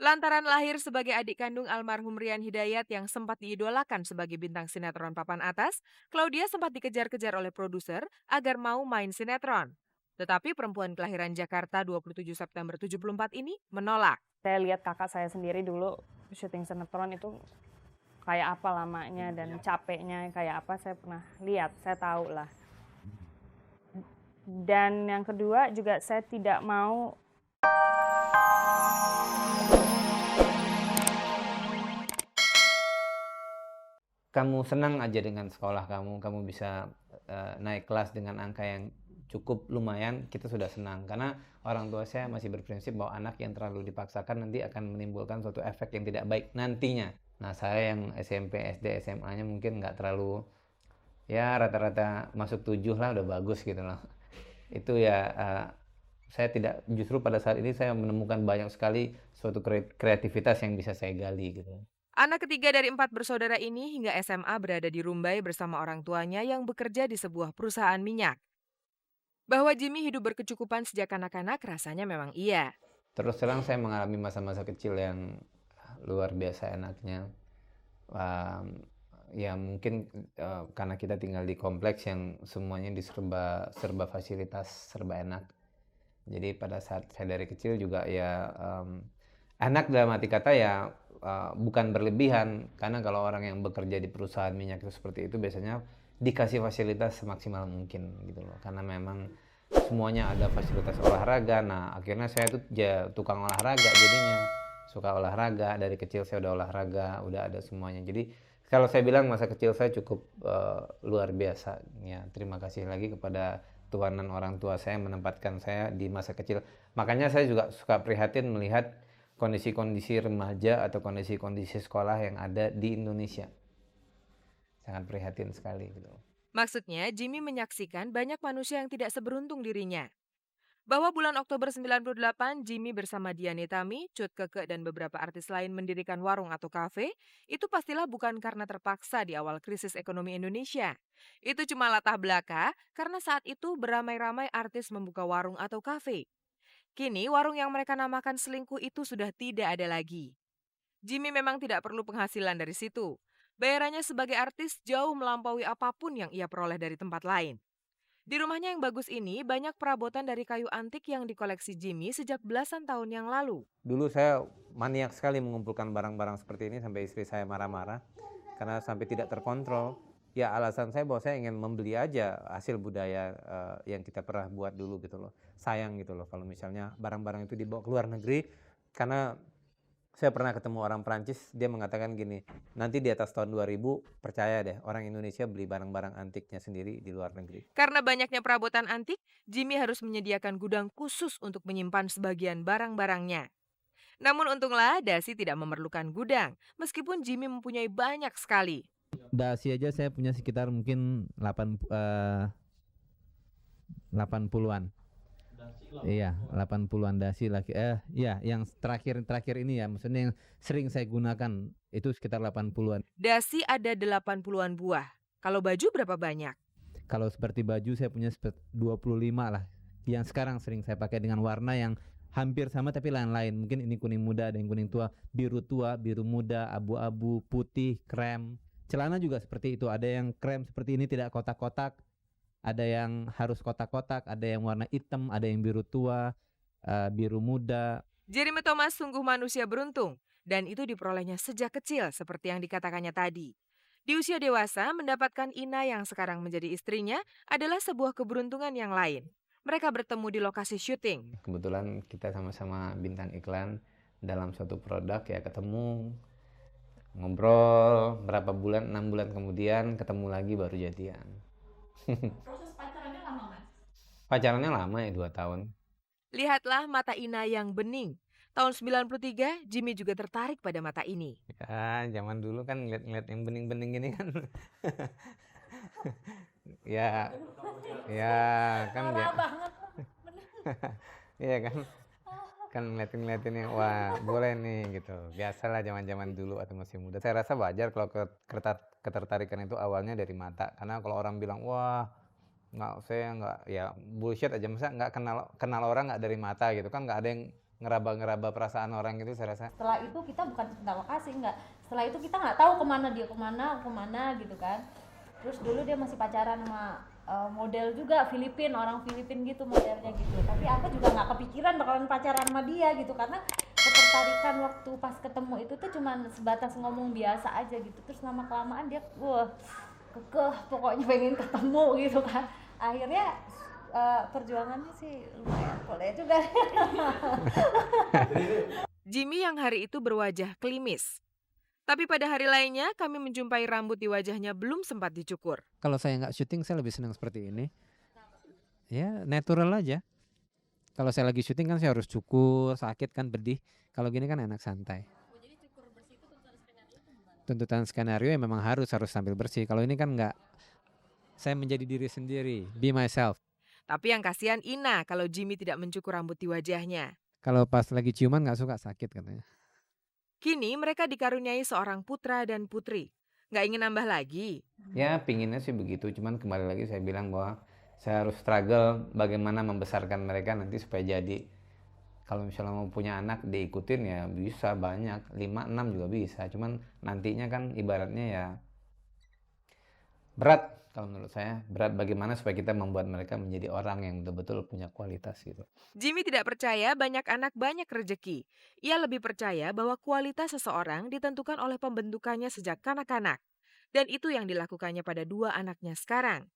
Lantaran lahir sebagai adik kandung almarhum Rian Hidayat yang sempat diidolakan sebagai bintang sinetron papan atas, Claudia sempat dikejar-kejar oleh produser agar mau main sinetron. Tetapi perempuan kelahiran Jakarta 27 September 74 ini menolak. Saya lihat kakak saya sendiri dulu syuting sinetron itu kayak apa lamanya dan capeknya kayak apa saya pernah lihat, saya tahu lah. Dan yang kedua juga saya tidak mau kamu senang aja dengan sekolah kamu bisa naik kelas dengan angka yang cukup lumayan, kita sudah senang. Karena orang tua saya masih berprinsip bahwa anak yang terlalu dipaksakan nanti akan menimbulkan suatu efek yang tidak baik nantinya. Nah, saya yang SMP, SD, SMA-nya mungkin nggak terlalu, ya rata-rata masuk 7 lah udah bagus gitu loh. Itu ya, saya tidak, justru pada saat ini saya menemukan banyak sekali suatu kreativitas yang bisa saya gali gitu. Anak ketiga dari 4 bersaudara ini hingga SMA berada di Rumbai bersama orang tuanya yang bekerja di sebuah perusahaan minyak. Bahwa Jimmy hidup berkecukupan sejak kanak-kanak rasanya memang iya. Terus terang saya mengalami masa-masa kecil yang luar biasa enaknya. Ya mungkin karena kita tinggal di kompleks yang semuanya serba fasilitas, serba enak. Jadi pada saat saya dari kecil juga ya enak dalam arti kata ya bukan berlebihan. Karena kalau orang yang bekerja di perusahaan minyak itu seperti itu biasanya dikasih fasilitas semaksimal mungkin gitu loh. Karena memang semuanya ada fasilitas olahraga. Nah akhirnya saya tuh ya tukang olahraga jadinya, suka olahraga dari kecil, saya udah olahraga, udah ada semuanya. Jadi kalau saya bilang masa kecil saya cukup luar biasa ya. Terima kasih lagi kepada Tuhan dan orang tua saya menempatkan saya di masa kecil. Makanya saya juga suka prihatin melihat kondisi-kondisi remaja atau kondisi-kondisi sekolah yang ada di Indonesia. Sangat prihatin sekali gitu. Maksudnya, Jimmy menyaksikan banyak manusia yang tidak seberuntung dirinya. Bahwa bulan Oktober 98, Jimmy bersama Diani Tami, Cut Keke, dan beberapa artis lain mendirikan warung atau kafe, itu pastilah bukan karena terpaksa di awal krisis ekonomi Indonesia. Itu cuma latar belakang karena saat itu beramai-ramai artis membuka warung atau kafe. Kini warung yang mereka namakan selingkuh itu sudah tidak ada lagi. Jimmy memang tidak perlu penghasilan dari situ. Bayarannya sebagai artis jauh melampaui apapun yang ia peroleh dari tempat lain. Di rumahnya yang bagus ini banyak perabotan dari kayu antik yang dikoleksi Jimmy sejak belasan tahun yang lalu. Dulu saya maniak sekali mengumpulkan barang-barang seperti ini sampai istri saya marah-marah karena sampai tidak terkontrol. Ya alasan saya bahwa saya ingin membeli aja hasil budaya yang kita pernah buat dulu gitu loh. Sayang gitu loh kalau misalnya barang-barang itu dibawa ke luar negeri, karena saya pernah ketemu orang Prancis, dia mengatakan gini, nanti di atas tahun 2000 percaya deh orang Indonesia beli barang-barang antiknya sendiri di luar negeri. Karena banyaknya perabotan antik, Jimmy harus menyediakan gudang khusus untuk menyimpan sebagian barang-barangnya. Namun untunglah Dasi tidak memerlukan gudang, meskipun Jimmy mempunyai banyak sekali. Dasi aja saya punya sekitar mungkin 80-an. Iya, 80-an dasi lagi. Iya, yang terakhir ini ya, maksudnya yang sering saya gunakan itu sekitar 80-an. Dasi ada 80-an buah. Kalau baju berapa banyak? Kalau seperti baju saya punya 25 lah. Yang sekarang sering saya pakai dengan warna yang hampir sama tapi lain-lain. Mungkin ini kuning muda, ada yang kuning tua, biru muda, abu-abu, putih, krem. Celana juga seperti itu. Ada yang krem seperti ini tidak kotak-kotak. Ada yang harus kotak-kotak, ada yang warna hitam, ada yang biru tua, biru muda. Jeremy Thomas sungguh manusia beruntung, dan itu diperolehnya sejak kecil seperti yang dikatakannya tadi. Di usia dewasa, mendapatkan Ina yang sekarang menjadi istrinya adalah sebuah keberuntungan yang lain. Mereka bertemu di lokasi syuting. Kebetulan kita sama-sama bintang iklan dalam suatu produk ya, ketemu, ngobrol berapa bulan, 6 bulan kemudian ketemu lagi baru jadian. Proses pacarannya lama, Mas? Pacarannya lama ya, 2 tahun. Lihatlah mata Ina yang bening. Tahun 93, Jimmy juga tertarik pada mata ini. Ya, zaman dulu kan ngeliat yang bening-bening gini kan. Ya, ya kan ya. banget. Iya kan. Kan ngeliatin yang wah boleh nih gitu. Biasalah zaman-zaman dulu atau masih muda. Saya rasa wajar kalau ketertarikan itu awalnya dari mata. Karena kalau orang bilang wah nggak, saya nggak, ya bullshit aja, masa nggak kenal orang nggak dari mata gitu kan, nggak ada yang ngeraba-ngeraba perasaan orang gitu saya rasa. Setelah itu kita bukan cinta lokasi, enggak. Setelah itu kita nggak tahu kemana dia kemana gitu kan. Terus dulu dia masih pacaran sama model juga orang Filipin gitu modelnya gitu. Tapi aku juga nggak kepikiran bakalan pacaran sama dia gitu, karena ketertarikan waktu pas ketemu itu tuh cuman sebatas ngomong biasa aja gitu. Terus lama kelamaan dia kekeh pokoknya pengen ketemu gitu kan. Akhirnya perjuangannya sih lumayan boleh juga. Jimmy yang hari itu berwajah klimis. Tapi pada hari lainnya kami menjumpai rambut di wajahnya belum sempat dicukur. Kalau saya nggak syuting saya lebih senang seperti ini. Ya natural aja. Kalau saya lagi syuting kan saya harus cukur, sakit kan, pedih. Kalau gini kan enak santai. Tuntutan skenario ya memang harus tampil bersih. Kalau ini kan nggak. Saya menjadi diri sendiri, be myself. Tapi yang kasihan Ina kalau Jimmy tidak mencukur rambut di wajahnya. Kalau pas lagi ciuman nggak suka, sakit katanya. Kini mereka dikaruniai seorang putra dan putri. Nggak ingin nambah lagi. Ya pinginnya sih begitu, cuman kembali lagi saya bilang bahwa saya harus struggle bagaimana membesarkan mereka nanti supaya jadi. Kalau misalnya mau punya anak diikutin ya bisa banyak, 5-6 juga bisa. Cuman nantinya kan ibaratnya ya berat kalau menurut saya. Berat bagaimana supaya kita membuat mereka menjadi orang yang betul-betul punya kualitas gitu. Jimmy tidak percaya banyak anak banyak rezeki. Ia lebih percaya bahwa kualitas seseorang ditentukan oleh pembentukannya sejak kanak-kanak. Dan itu yang dilakukannya pada 2 anaknya sekarang.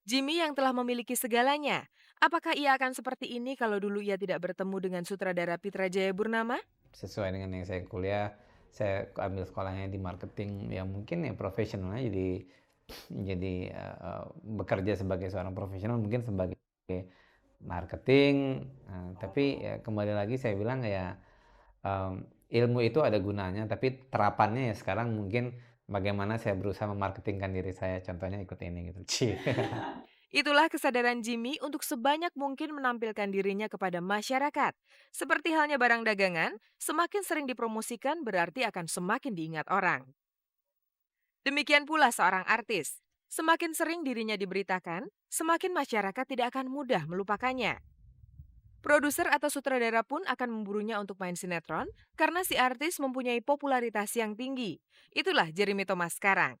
Jimmy yang telah memiliki segalanya, apakah ia akan seperti ini kalau dulu ia tidak bertemu dengan sutradara Pitra Jaya Burnama? Sesuai dengan yang saya kuliah, saya ambil sekolahnya di marketing, ya mungkin ya profesionalnya jadi bekerja sebagai seorang profesional, mungkin sebagai marketing. Tapi ya kembali lagi saya bilang ya ilmu itu ada gunanya, tapi terapannya ya sekarang mungkin bagaimana saya berusaha memarketingkan diri saya, contohnya ikut ini gitu. Itulah kesadaran Jimmy untuk sebanyak mungkin menampilkan dirinya kepada masyarakat. Seperti halnya barang dagangan, semakin sering dipromosikan berarti akan semakin diingat orang. Demikian pula seorang artis. Semakin sering dirinya diberitakan, semakin masyarakat tidak akan mudah melupakannya. Produser atau sutradara pun akan memburunya untuk main sinetron karena si artis mempunyai popularitas yang tinggi. Itulah Jeremy Thomas sekarang.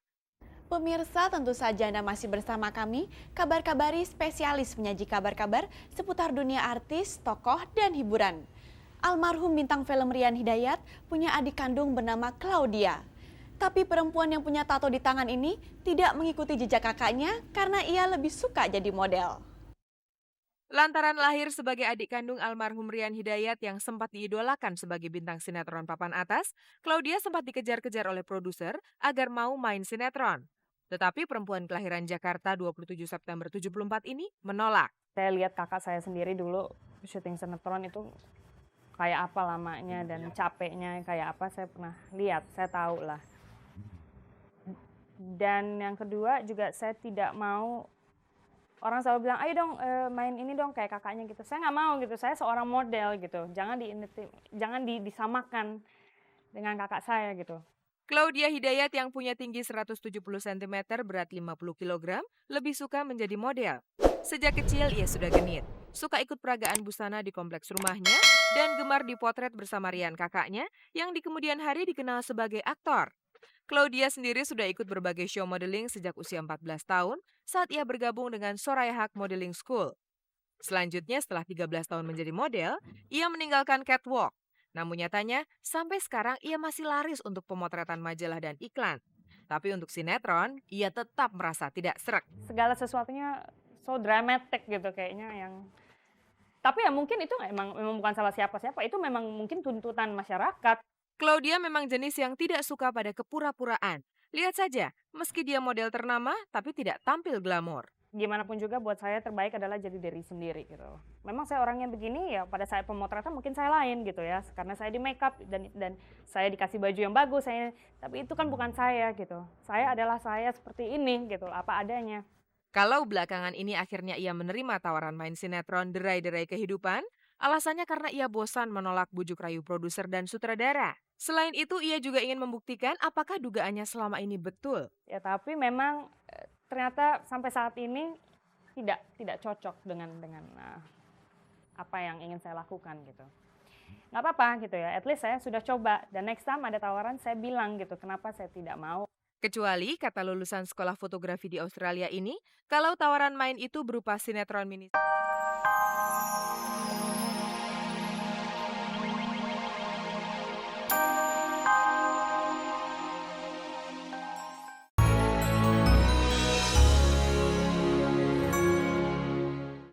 Pemirsa, tentu saja Anda masih bersama kami, Kabar Kabari spesialis menyaji kabar-kabar seputar dunia artis, tokoh, dan hiburan. Almarhum bintang film Rian Hidayat punya adik kandung bernama Claudia. Tapi perempuan yang punya tato di tangan ini tidak mengikuti jejak kakaknya karena ia lebih suka jadi model. Lantaran lahir sebagai adik kandung almarhum Rian Hidayat yang sempat diidolakan sebagai bintang sinetron papan atas, Claudia sempat dikejar-kejar oleh produser agar mau main sinetron. Tetapi perempuan kelahiran Jakarta 27 September 74 ini menolak. Saya lihat kakak saya sendiri dulu syuting sinetron itu kayak apa lamanya dan capeknya kayak apa, saya pernah lihat, saya tahu lah. Dan yang kedua juga saya tidak mau, orang selalu bilang, ayo dong main ini dong kayak kakaknya gitu. Saya nggak mau gitu, saya seorang model gitu. Jangan disamakan dengan kakak saya gitu. Claudia Hidayat yang punya tinggi 170 cm, berat 50 kg, lebih suka menjadi model. Sejak kecil ia sudah genit, suka ikut peragaan busana di kompleks rumahnya, dan gemar dipotret bersama Rian kakaknya yang di kemudian hari dikenal sebagai aktor. Claudia sendiri sudah ikut berbagai show modeling sejak usia 14 tahun saat ia bergabung dengan Soraya Haq Modeling School. Selanjutnya setelah 13 tahun menjadi model, ia meninggalkan catwalk. Namun nyatanya, sampai sekarang ia masih laris untuk pemotretan majalah dan iklan. Tapi untuk sinetron, ia tetap merasa tidak sreg. Segala sesuatunya so dramatic gitu kayaknya yang... Tapi ya mungkin itu memang bukan salah siapa-siapa, itu memang mungkin tuntutan masyarakat. Claudia memang jenis yang tidak suka pada kepura-puraan. Lihat saja, meski dia model ternama, tapi tidak tampil glamor. Gimana pun juga buat saya terbaik adalah jadi diri sendiri gitu. Memang saya orangnya begini ya, pada saat pemotretan mungkin saya lain gitu ya, karena saya di make up dan saya dikasih baju yang bagus, tapi itu kan bukan saya gitu. Saya adalah saya seperti ini gitu, apa adanya. Kalau belakangan ini akhirnya ia menerima tawaran main sinetron Derai-Derai Kehidupan, alasannya karena ia bosan menolak bujuk rayu produser dan sutradara. Selain itu, ia juga ingin membuktikan apakah dugaannya selama ini betul. Ya tapi memang ternyata sampai saat ini tidak cocok dengan apa yang ingin saya lakukan gitu. Nggak apa-apa gitu ya, at least saya sudah coba, dan next time ada tawaran saya bilang gitu, kenapa saya tidak mau. Kecuali, kata lulusan sekolah fotografi di Australia ini, kalau tawaran main itu berupa sinetron mini.